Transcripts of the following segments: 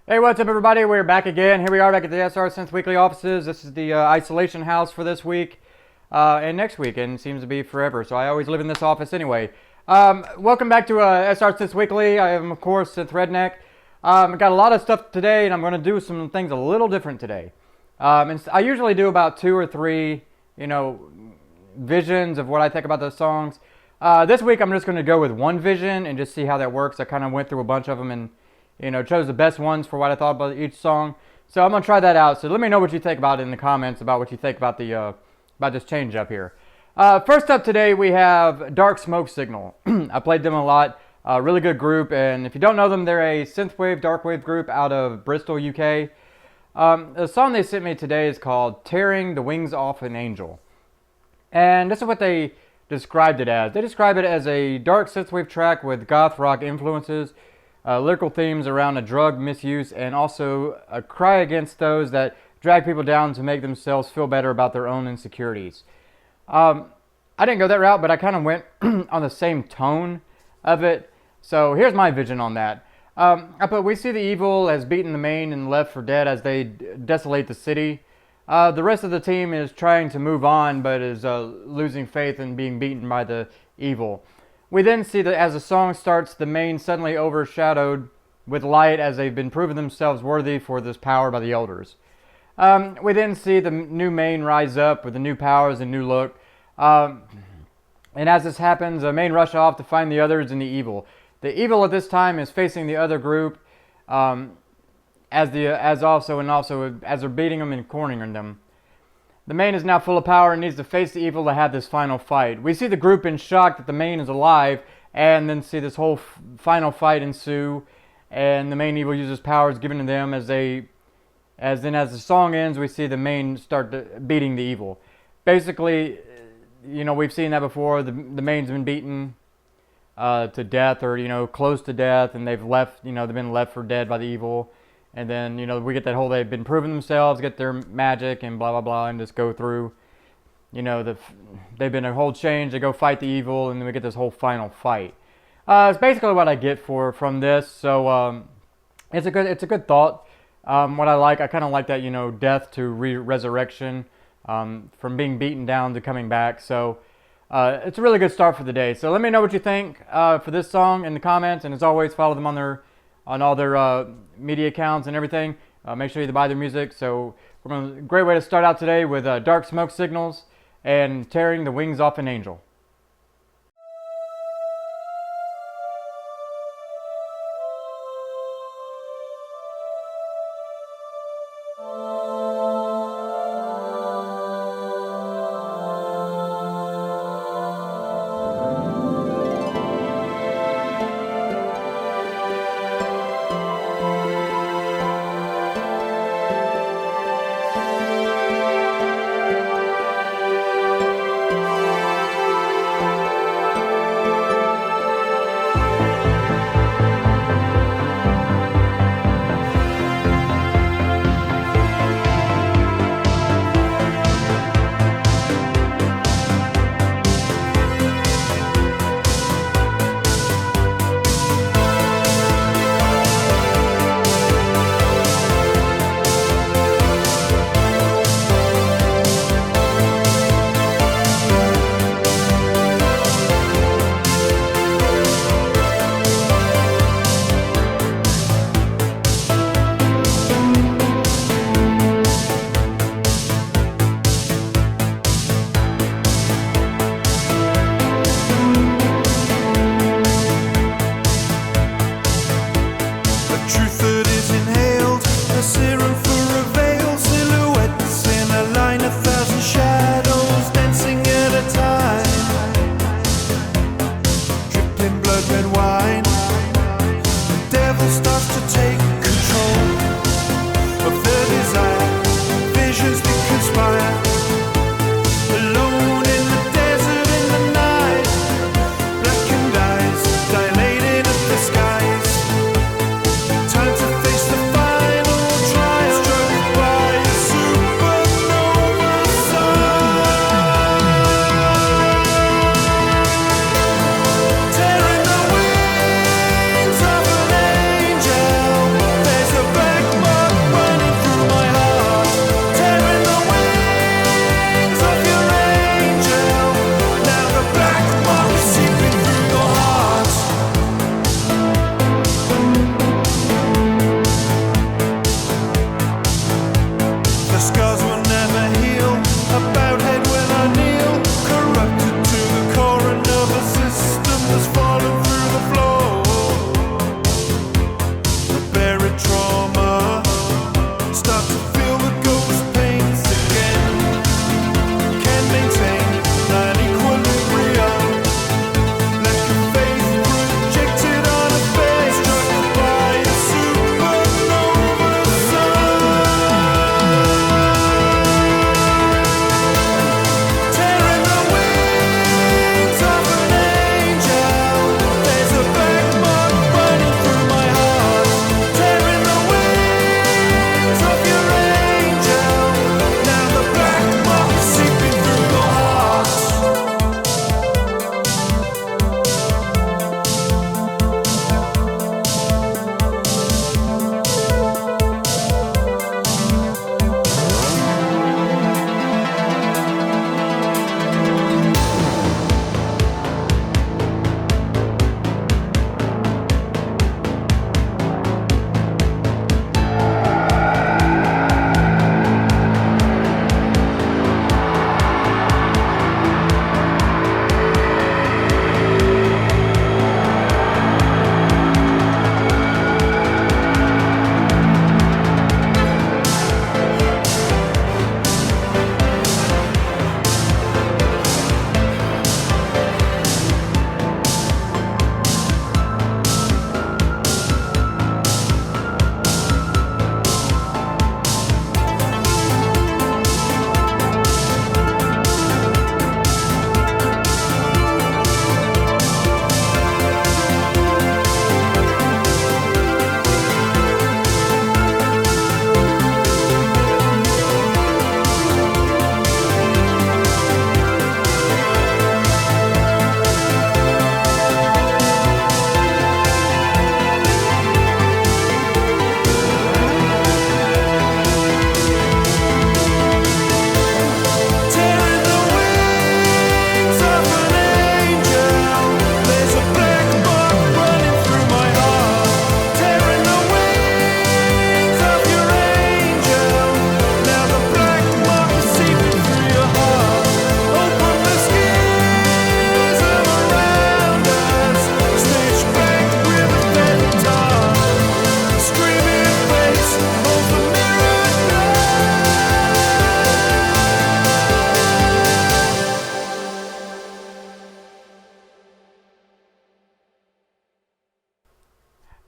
Hey, what's up, everybody? We're back again. Here we are back at the SR Synth Weekly offices. This is the isolation house for this week and next week, and seems to be forever. So I always live in this office anyway. Welcome back to SR Synth Weekly. I am, of course, Synth Redneck. I've got a lot of stuff today, and I'm going to do some things a little different today. And I usually do about 2 or 3, visions of what I think about those songs. This week, I'm just going to go with one vision and just see how that works. I kind of went through a bunch of them and chose the best ones for what I thought about each song. So I'm gonna try that out. So let me know what you think about it in the comments about what you think about the about this change up here. First up today we have Dark Smoke Signal. I played them a lot. Really good group, and if you don't know them, they're a synthwave, darkwave group out of Bristol, UK. The song they sent me today is called "Tearing the Wings Off an Angel," and this is what they described it as. They describe it as a dark synthwave track with goth rock influences. Lyrical themes around a drug misuse, and also a cry against those that drag people down to make themselves feel better about their own insecurities. I didn't go that route, but I kind of went on the same tone of it. So here's my vision on that. I put, we see the evil has beaten the main and left for dead as they desolate the city. The rest of the team is trying to move on, but is losing faith and being beaten by the evil. We then see that as the song starts, the main suddenly overshadowed with light as they've been proven themselves worthy for this power by the elders. We then see the new main rise up with the new powers and new look. And as this happens, the main rush off to find the others and the evil. The evil at this time is facing the other group as they're beating them and cornering them. The main is now full of power and needs to face the evil to have this final fight. We see the group in shock that the main is alive, and then see this whole final fight ensue, and the main evil uses powers given to them as the song ends, we see the main start beating the evil. Basically, we've seen that before. The main's been beaten to death, or close to death, and they've been left for dead by the evil. And then, we get that whole, they've been proving themselves, get their magic and blah, blah, blah, and just go through, they've been a whole change, they go fight the evil, and then we get this whole final fight. It's basically what I get from this, so it's a good thought. What I kind of like that, death to resurrection, from being beaten down to coming back, so it's a really good start for the day. So let me know what you think for this song in the comments, and as always, follow them on all their media accounts and everything. Make sure you buy their music. So great way to start out today with Dark Smoke Signals and Tearing the Wings Off an Angel.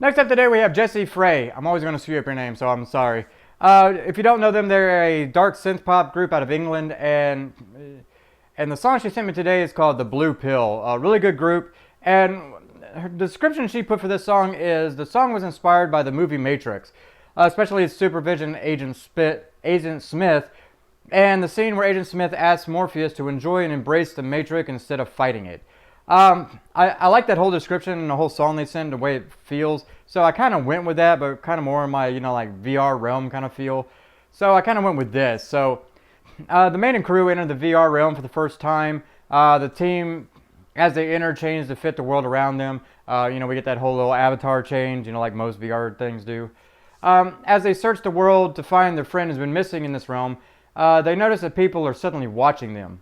Next up today we have Jessi Frey. I'm always going to screw up your name, so I'm sorry. If you don't know them, they're a dark synth pop group out of England, and the song she sent me today is called The Blue Pill. A really good group, and her description she put for this song is the song was inspired by the movie Matrix, especially its supervision Agent Smith, and the scene where Agent Smith asks Morpheus to enjoy and embrace the Matrix instead of fighting it. I like that whole description and the whole song they send, the way it feels. So I kind of went with that, but kind of more in my, like VR realm kind of feel. So I kind of went with this. So the main and crew enter the VR realm for the first time. The team, as they enter, change to fit the world around them. We get that whole little avatar change, like most VR things do. As they search the world to find their friend who's been missing in this realm, they notice that people are suddenly watching them.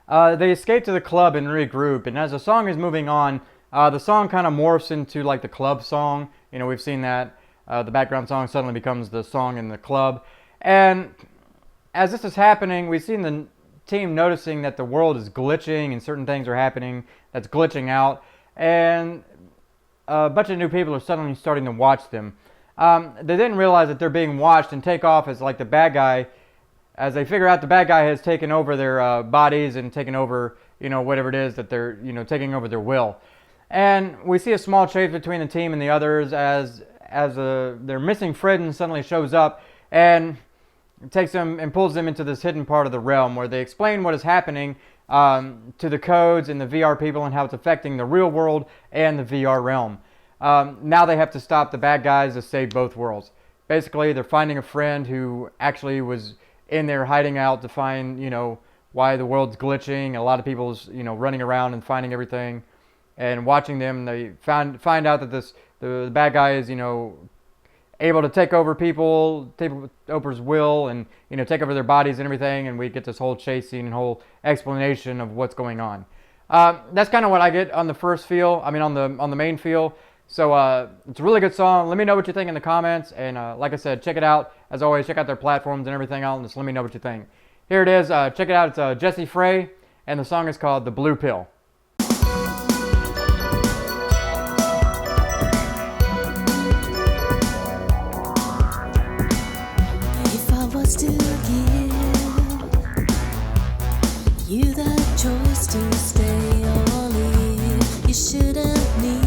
They escape to the club and regroup, and as the song is moving on, the song kind of morphs into like the club song. We've seen that. The background song suddenly becomes the song in the club. And as this is happening, we've seen the team noticing that the world is glitching and certain things are happening that's glitching out. And a bunch of new people are suddenly starting to watch them. They didn't realize that they're being watched and take off as like the bad guy, as they figure out the bad guy has taken over their bodies and taken over, whatever it is that they're, taking over their will. And we see a small change between the team and the others as their missing friend suddenly shows up and takes them and pulls them into this hidden part of the realm where they explain what is happening to the codes and the VR people and how it's affecting the real world and the VR realm. Now they have to stop the bad guys to save both worlds. Basically, they're finding a friend who actually was in there hiding out to find, why the world's glitching. A lot of people's, running around and finding everything and watching them. They find out that the bad guy is, able to take over people, take over his will, and take over their bodies and everything. And we get this whole chase scene and whole explanation of what's going on. That's kind of what I get on the first feel. I mean, on the main feel. So it's a really good song. Let me know what you think in the comments. And like I said, check it out. As always, check out their platforms and everything else. And just let me know what you think. Here it is. Check it out. It's Jessi Frey. And the song is called The Blue Pill. If I was to give you the choice to stay or leave, you shouldn't need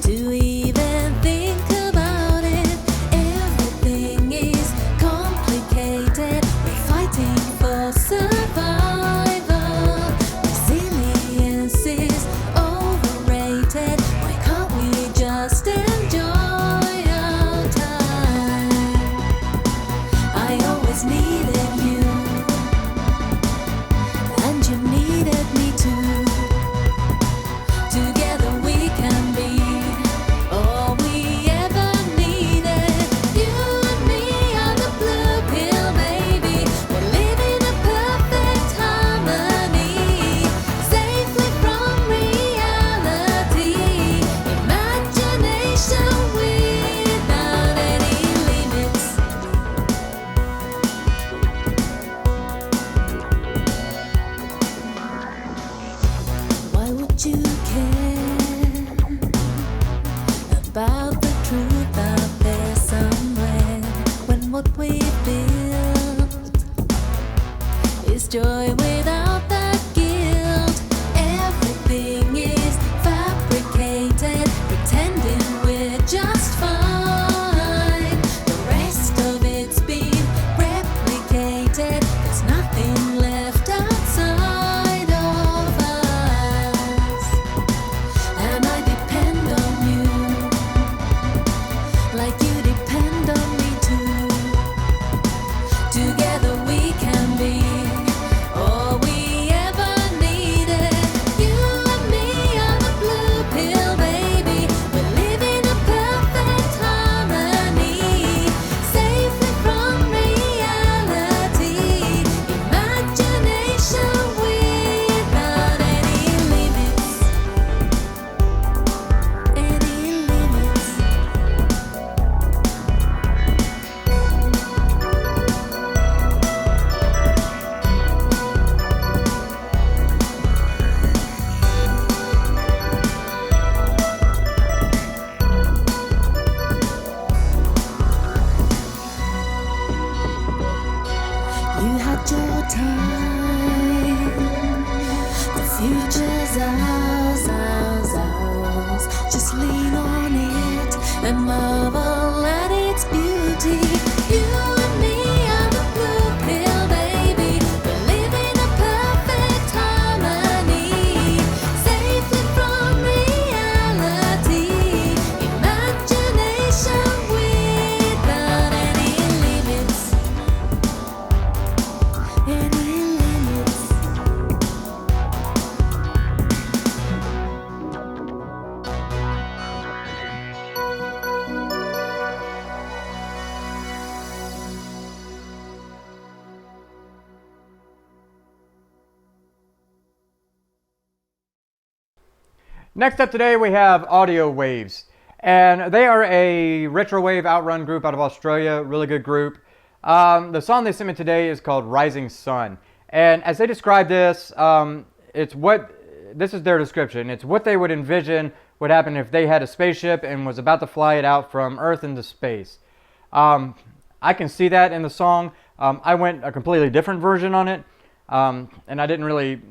to even think about it. Everything is complicated. We're fighting for survival. Resilience is overrated. Why can't we just enjoy our time? I always needed you, and you needed me too. Together we can be all we ever needed. You and me are the blue pill, baby. We're living a perfect harmony, safely from reality. Imagination without any limits. Why would you care about the truth out there somewhere when what we build is joy without that guilt? Everything is fabricated, pretending we're just fine. The rest of it's been replicated. There's nothing left outside of us, and I depend on you like you depend on me too. Together we can be all You had your time. The future's ours, ours, ours. Just lean on it and marvel at its beauty. You and me are the blue pill, baby. We're living a perfect harmony, safely from reality. Imagination without any limits. Any limits. Next up today we have Audiowavez, and they are a retrowave outrun group out of Australia, really good group. The song they sent me today is called Rising Sun, and as they describe this, this is their description. It's what they would envision would happen if they had a spaceship and was about to fly it out from Earth into space. I can see that in the song. I went a completely different version on it. And I didn't really,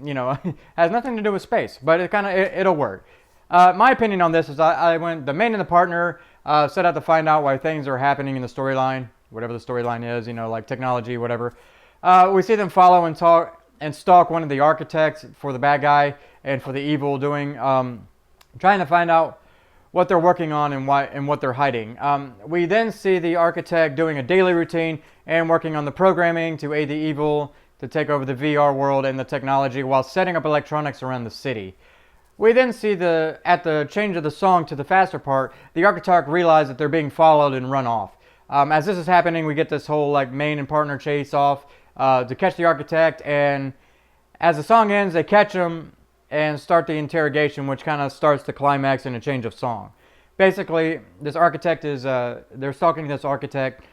has nothing to do with space, but it'll work. My opinion on this is I went, the main and the partner set out to find out why things are happening in the storyline, whatever the storyline is, like technology, whatever. We see them follow and talk and stalk one of the architects for the bad guy and for the evil doing, trying to find out what they're working on and why and what they're hiding. We then see the architect doing a daily routine and working on the programming to aid the evil to take over the VR world and the technology while setting up electronics around the city. We then see at the change of the song to the faster part, the architect realizes that they're being followed and run off. As this is happening, we get this whole main and partner chase off to catch the architect, and as the song ends, they catch him and start the interrogation, which kind of starts the climax in a change of song. Basically, this architect is, they're stalking this architect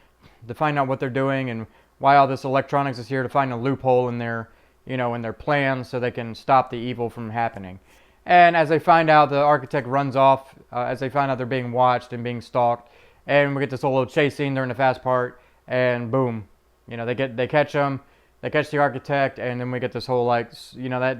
to find out what they're doing and why all this electronics is here, to find a loophole in their, in their plans so they can stop the evil from happening. And as they find out, the architect runs off, as they find out they're being watched and being stalked. And we get this whole little chase scene during the fast part, and boom, they catch him, they catch the architect, and then we get this whole that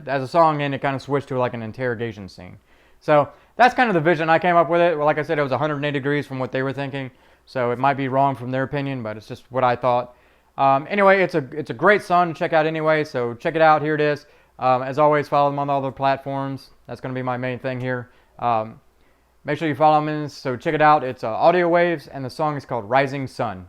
as the song ends, it kind of switched to an interrogation scene. So that's kind of the vision I came up with it. Well, like I said, it was 180 degrees from what they were thinking, so it might be wrong from their opinion, but it's just what I thought. Anyway, it's a great song to check out anyway, so check it out. Here it is. As always, follow them on all their platforms. That's going to be my main thing here. Make sure you follow them, so check it out. It's Audiowavez, and the song is called Rising Sun.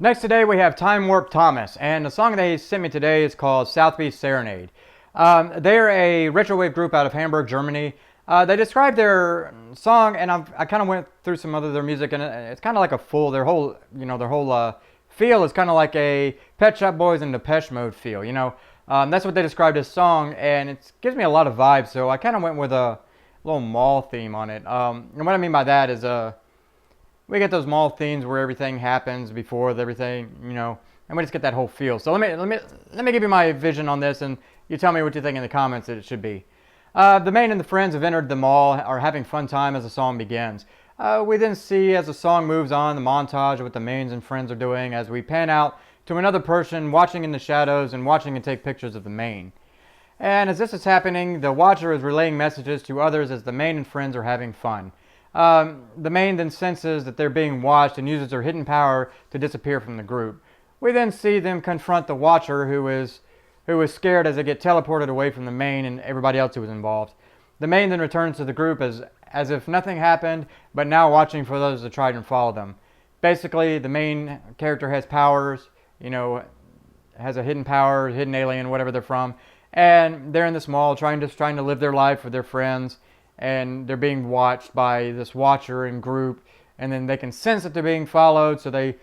Next today we have Time Warp Thomas, and the song that he sent me today is called South Beach Serenade. They're a retrowave group out of Hamburg, Germany. They described their song, and I kind of went through some other their music, and it's kind of like a full their whole feel is kind of like a Pet Shop Boys and Depeche Mode feel. That's what they described as song, and it gives me a lot of vibes. So I kind of went with a little mall theme on it. And what I mean by that is we get those mall themes where everything happens before everything, and we just get that whole feel. So let me give you my vision on this, and you tell me what you think in the comments that it should be. The main and the friends have entered the mall, are having fun time as the song begins. We then see as the song moves on the montage of what the mains and friends are doing as we pan out to another person watching in the shadows and watching and take pictures of the main. And as this is happening, the watcher is relaying messages to others as the main and friends are having fun. The main then senses that they're being watched and uses their hidden power to disappear from the group. We then see them confront the watcher who is scared as they get teleported away from the main and everybody else who was involved. The main then returns to the group as if nothing happened, but now watching for those to try and follow them. Basically, the main character has powers, has a hidden power, hidden alien, whatever they're from, and they're in this mall trying to live their life with their friends, and they're being watched by this watcher and group, and then they can sense that they're being followed, so they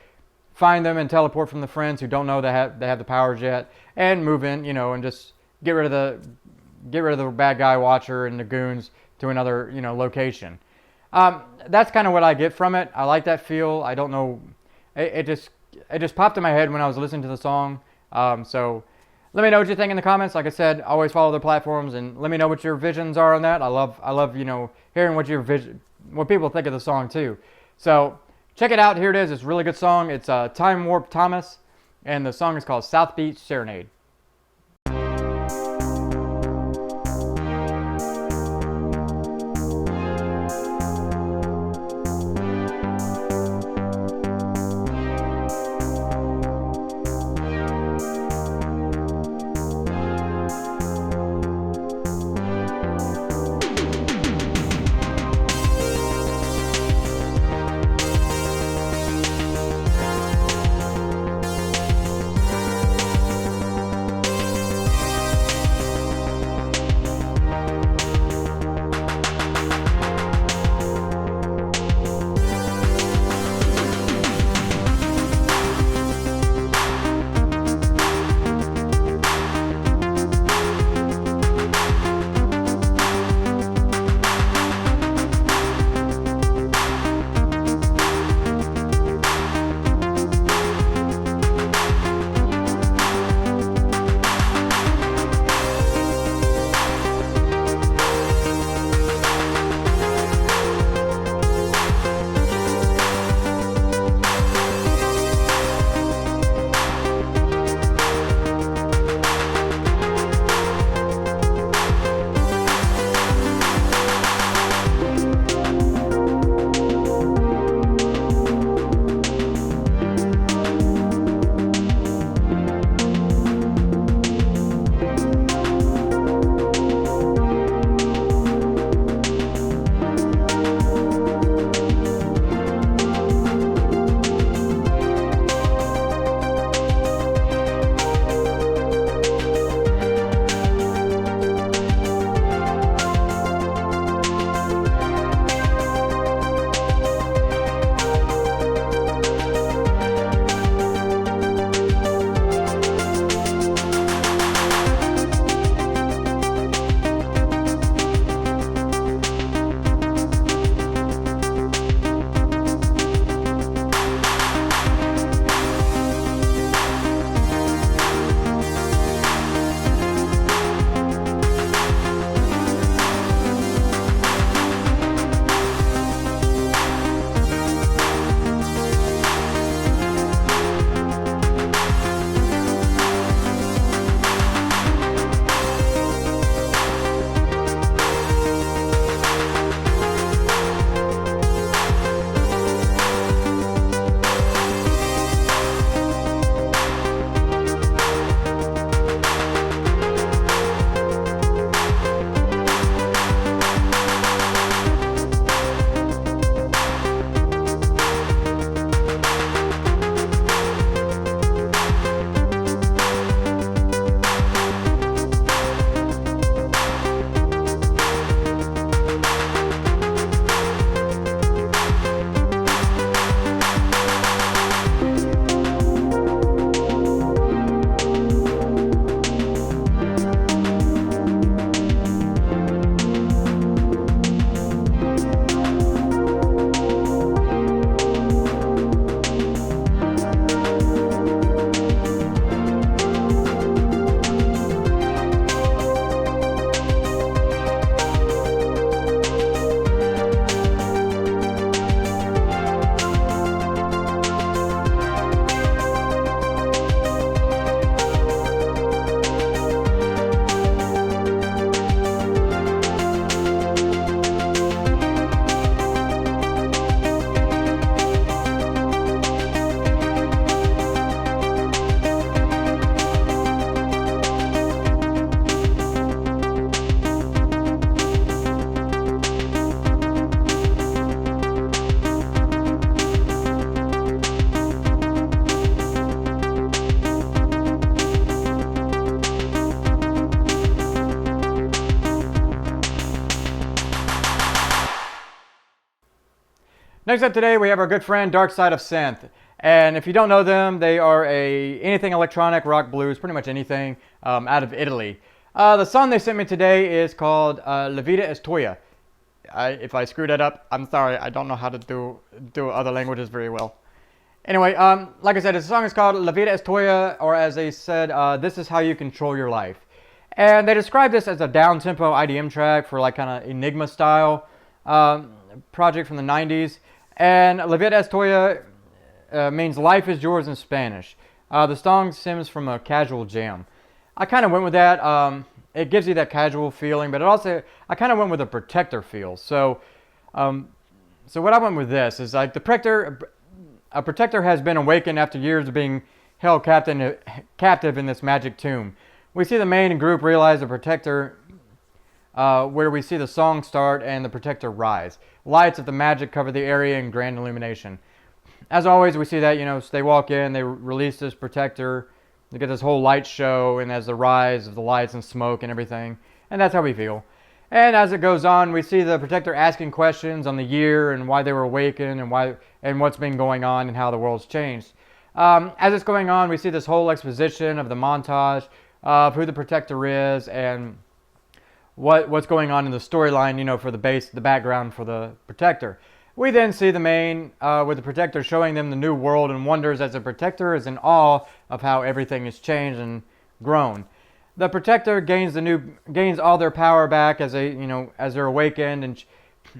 find them and teleport from the friends who don't know they have the powers yet, and move in, and just get rid of the bad guy watcher and the goons to another, location. That's kind of what I get from it. I like that feel. I don't know, it just popped in my head when I was listening to the song. So let me know what you think in the comments. Like I said, always follow their platforms and let me know what your visions are on that. I love hearing what people think of the song too. So check it out. Here it is. It's a really good song. It's Time Warp Thomas, and the song is called South Beach Serenade. Next up today, we have our good friend Dark Side of Synth. And if you don't know them, they are anything electronic, rock, blues, pretty much anything out of Italy. The song they sent me today is called La Vida es Tuya. If I screwed that up, I'm sorry. I don't know how to do other languages very well. Anyway, like I said, the song is called La Vida es Tuya, or as they said, this is how you control your life. And they describe this as a down-tempo IDM track for like kind of Enigma style project from the 90s. And La Vida es Tuya means life is yours in Spanish. The song stems from a casual jam. I kind of went with that. It gives you that casual feeling, but it also, I kind of went with a protector feel. So what I went with this is like a protector has been awakened after years of being held captive in this magic tomb. We see the main group realize the protector, where we see the song start and the protector rise. Lights of the magic cover the area in grand illumination. As always, we see that, so they walk in, they release this protector, they get this whole light show, and as the rise of the lights and smoke and everything, and that's how we feel. And as it goes on, we see the protector asking questions on the year and why they were awakened and what's been going on and how the world's changed. As it's going on, we see this whole exposition of the montage of who the protector is and what's going on in the storyline, for the background for the protector. We then see the main with the protector showing them the new world and wonders as the protector is in awe of how everything has changed and grown. The protector gains all their power back as they're awakened and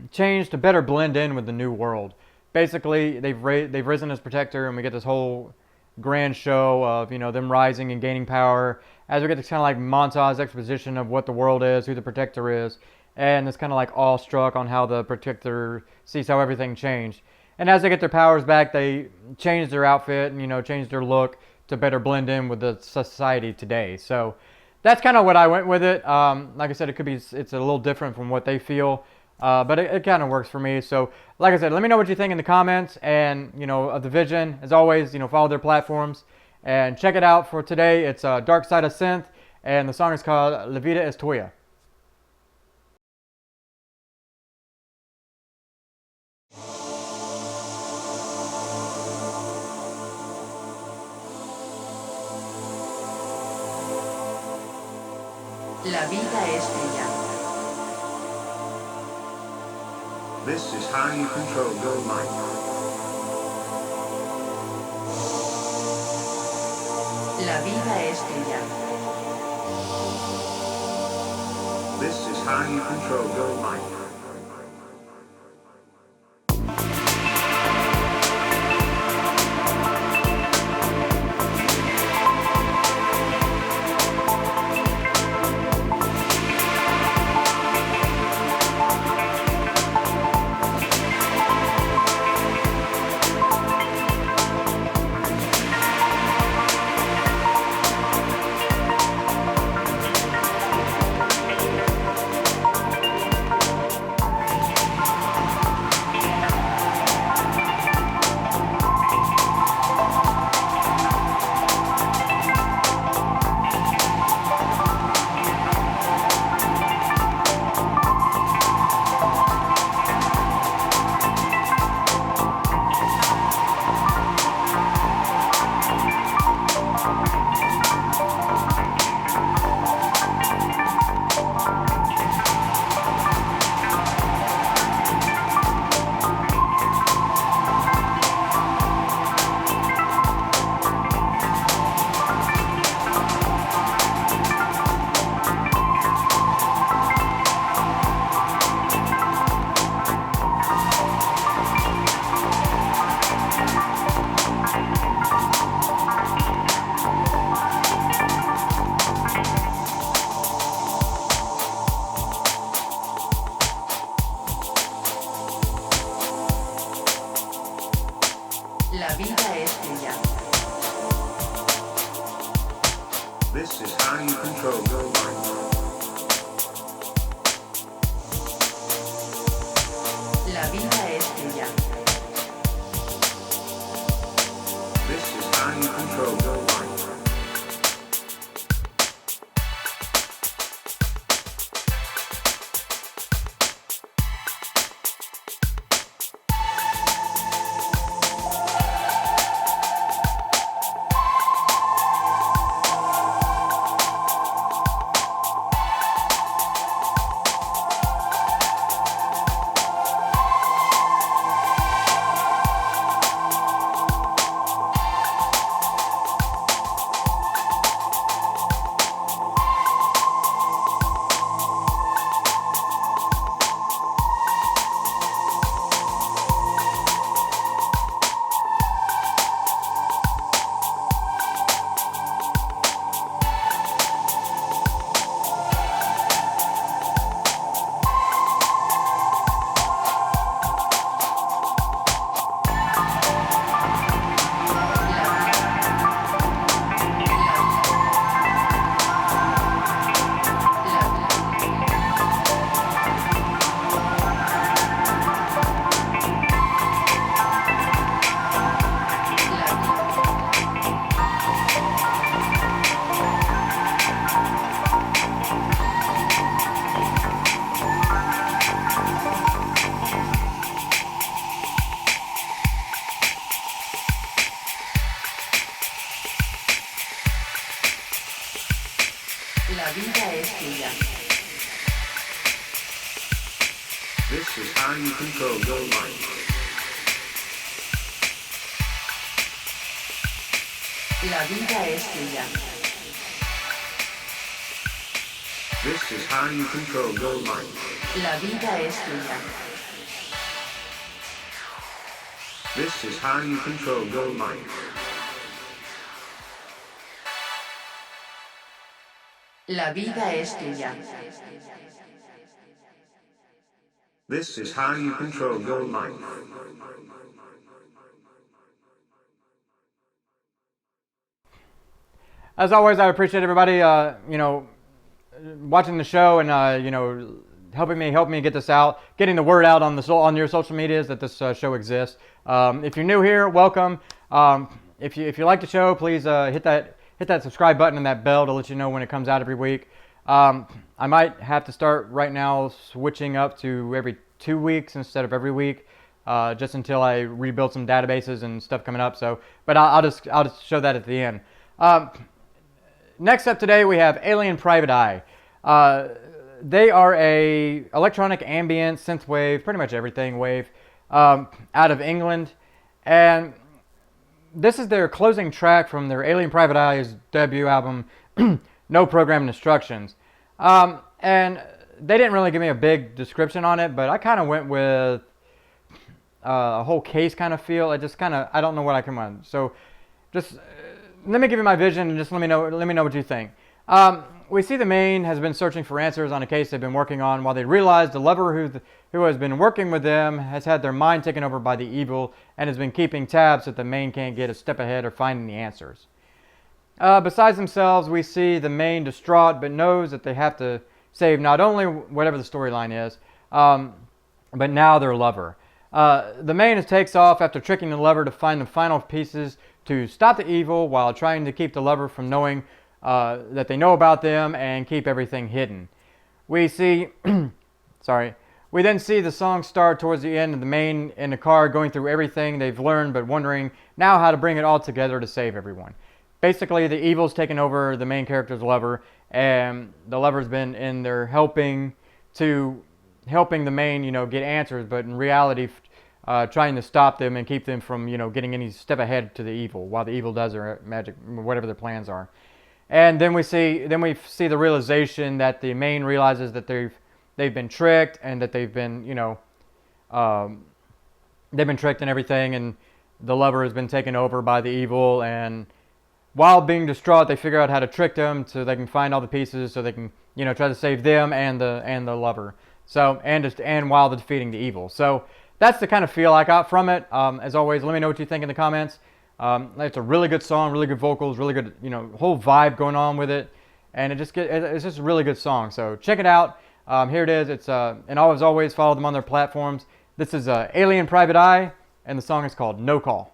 change to better blend in with the new world. Basically, they've risen as protector, and we get this whole grand show of them rising and gaining power as we get this kind of like montage exposition of what the world is, who the protector is, and it's kind of like awestruck on how the protector sees how everything changed. And as they get their powers back, they change their outfit and change their look to better blend in with the society today. So that's kind of what I went with it. Like I said, it's a little different from what they feel, but it kind of works for me. So like I said, let me know what you think in the comments, and of the vision. As always, follow their platforms and check it out. For today, it's Dark Side of Synth, and the song is called La Vida es Tuya. La vida es tuya. This is how you control your life. La vida es tuya. This is how you control your life. La vida es tuya. This is how you control your life. La vida es tuya. This is how you control your life. La vida es tuya. This is how you control your mind. La vida es tuya. This is how you control your mind. La vida es tuya. This is how you control your mind. La vida es tuya. This is how you control your mind. As always, I appreciate everybody, watching the show and helping me get this out, getting the word out on your social medias that this show exists. If you're new here, welcome. If you like the show, please hit that subscribe button and that bell to let you know when it comes out every week. I might have to start right now switching up to every 2 weeks instead of every week, just until I rebuild some databases and stuff coming up. So, but I'll just show that at the end. Next up today, we have Alien Private Eye. They are a electronic ambient synthwave, pretty much everything wave, out of England, and this is their closing track from their Alien Private Eye's debut album, No Programming Instructions. And they didn't really give me a big description on it, but I kind of went with a whole case kind of feel. I don't know what I come on. So just let me give you my vision and just let me know what you think. We see the main has been searching for answers on a case they've been working on while they realize the lover who has been working with them has had their mind taken over by the evil and has been keeping tabs so that the main can't get a step ahead or finding the answers. Besides themselves, we see the main distraught but knows that they have to save not only whatever the storyline is, but now their lover. The main takes off after tricking the lover to find the final pieces to stop the evil while trying to keep the lover from knowing that they know about them and keep everything hidden. We see, we then see the song start towards the end of the main in the car going through everything they've learned but wondering now how to bring it all together to save everyone. Basically, the evil's taken over the main character's lover, and the lover's been in there helping the main, get answers, but in reality, trying to stop them and keep them from, getting any step ahead to the evil while the evil does their magic, whatever their plans are. And then we see the realization that the main realizes that they've been tricked and that they've been tricked and everything, and the lover has been taken over by the evil, and while being distraught, they figure out how to trick them so they can find all the pieces so they can, try to save them and the lover. So, and while defeating the evil. So that's the kind of feel I got from it. As always, let me know what you think in the comments. It's a really good song, really good vocals, really good, whole vibe going on with it, and it's just a really good song. So check it out. Here it is. It's and always follow them on their platforms. This is Alien Private Eye, and the song is called No Call.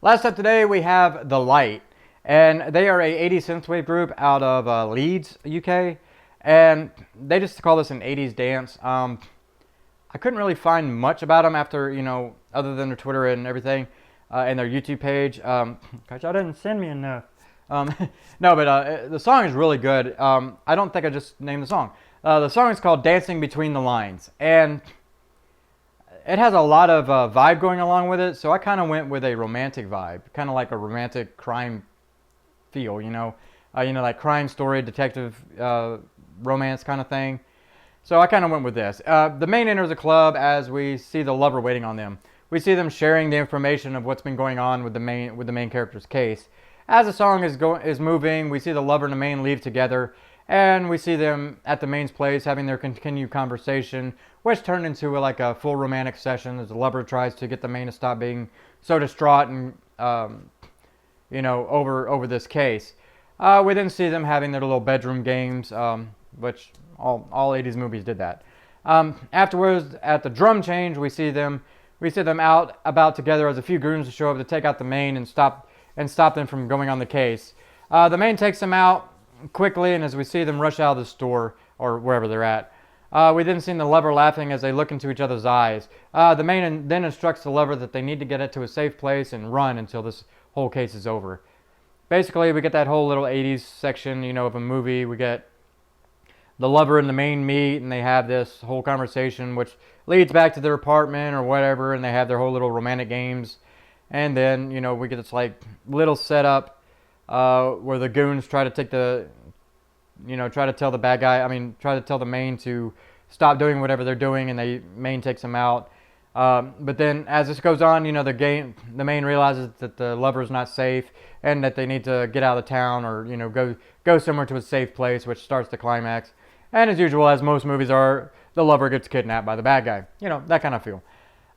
Last up today we have The Light, and they are a 80s synthwave group out of Leeds, UK, and they just call this an 80s dance. I couldn't really find much about them after, other than their Twitter and everything, and their YouTube page. Gosh, y'all didn't send me enough. No, but the song is really good. I don't think I just named the song. The song is called Dancing Between the Lines, and it has a lot of vibe going along with it, so I kind of went with a romantic vibe, kind of like a romantic crime feel, like crime story, detective romance kind of thing. So I kind of went with this. The main enters the club as we see the lover waiting on them. We see them sharing the information of what's been going on with the main character's case. As the song is moving, we see the lover and the main leave together, and we see them at the main's place having their continued conversation, which turned into like a full romantic session as the lover tries to get the main to stop being so distraught and over this case. We then see them having their little bedroom games, which all 80s movies did that. Afterwards, at the drum change, we see them out about together as a few goons show up to take out the main and stop them from going on the case. The main takes them out quickly, and as we see them rush out of the store or wherever they're at, we then see the lover laughing as they look into each other's eyes. The main then instructs the lover that they need to get it to a safe place and run until this whole case is over. Basically, we get that whole little 80s section, of a movie. We get the lover and the main meet, and they have this whole conversation, which leads back to their apartment or whatever, and they have their whole little romantic games. And then, we get this like little setup where the goons try to try to tell the bad guy, try to tell the main to stop doing whatever they're doing, and the main takes them out. But then as this goes on, the main realizes that the lover is not safe and that they need to get out of town or, go somewhere to a safe place, which starts the climax. And as usual, as most movies are, the lover gets kidnapped by the bad guy. That kind of feel.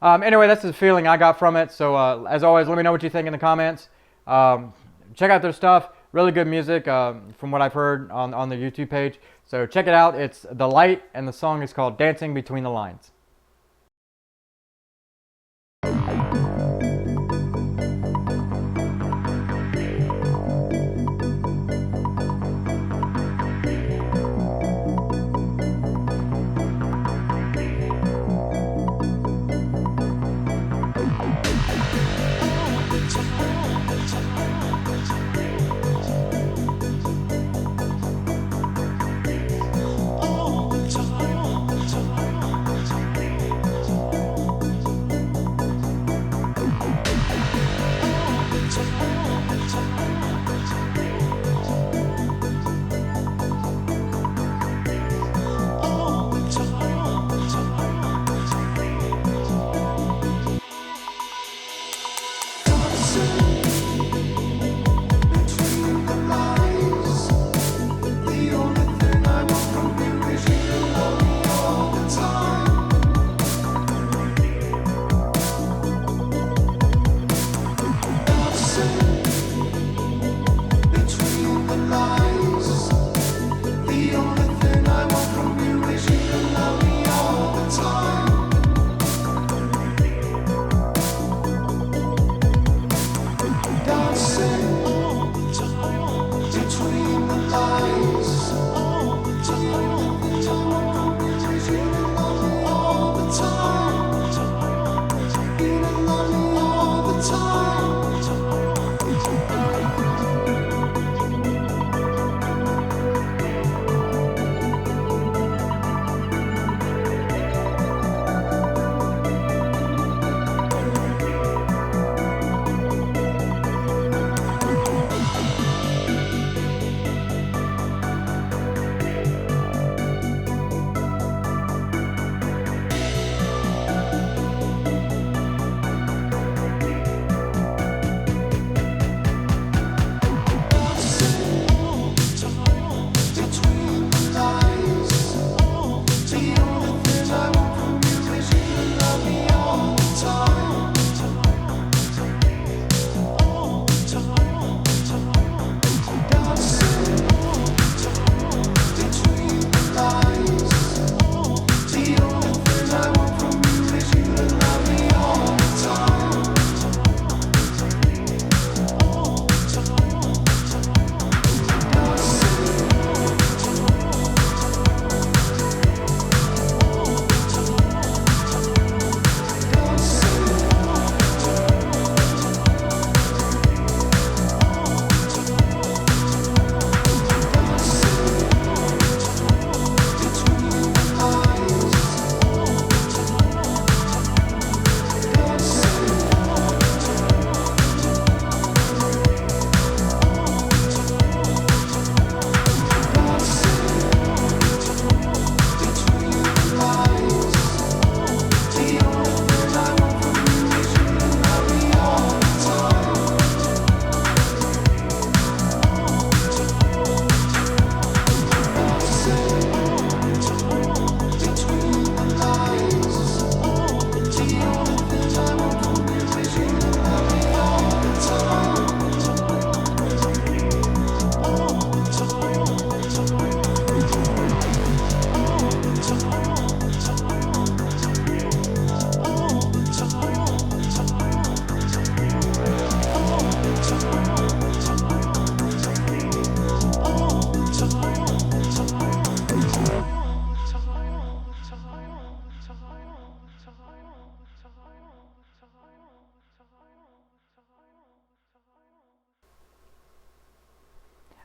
Anyway, that's the feeling I got from it. So as always, let me know what you think in the comments. Check out their stuff. Really good music from what I've heard on the YouTube page. So check it out. It's The Light, and the song is called Dancing Between the Lines.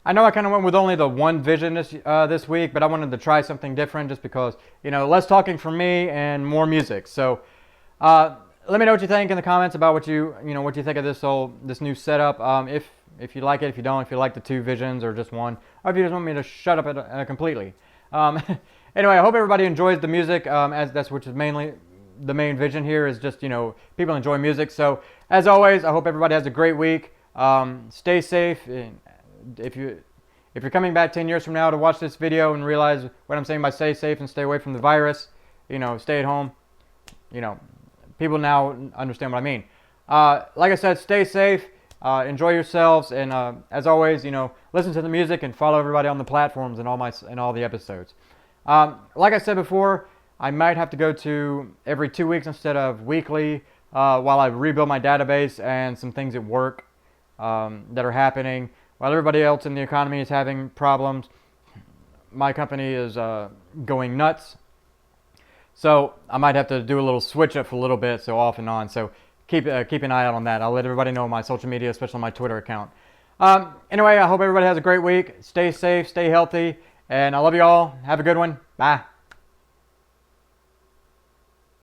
I know I kind of went with only the one vision this week, but I wanted to try something different just because, less talking from me and more music. So let me know what you think in the comments about what you think of this new setup. If you like it, if you don't, if you like the two visions or just one, or if you just want me to shut up it completely. Anyway, I hope everybody enjoys the music, as that's which is mainly the main vision here is just, people enjoy music. So as always, I hope everybody has a great week. Stay safe. If you're coming back 10 years from now to watch this video and realize what I'm saying by stay safe and stay away from the virus, stay at home, people now understand what I mean. Like I said, stay safe, enjoy yourselves, and as always, listen to the music and follow everybody on the platforms and all the episodes. Like I said before, I might have to go to every 2 weeks instead of weekly while I rebuild my database and some things at work that are happening. While everybody else in the economy is having problems, my company is going nuts. So I might have to do a little switch up for a little bit, so off and on. So keep an eye out on that. I'll let everybody know on my social media, especially on my Twitter account. Anyway, I hope everybody has a great week. Stay safe, stay healthy, and I love you all. Have a good one. Bye.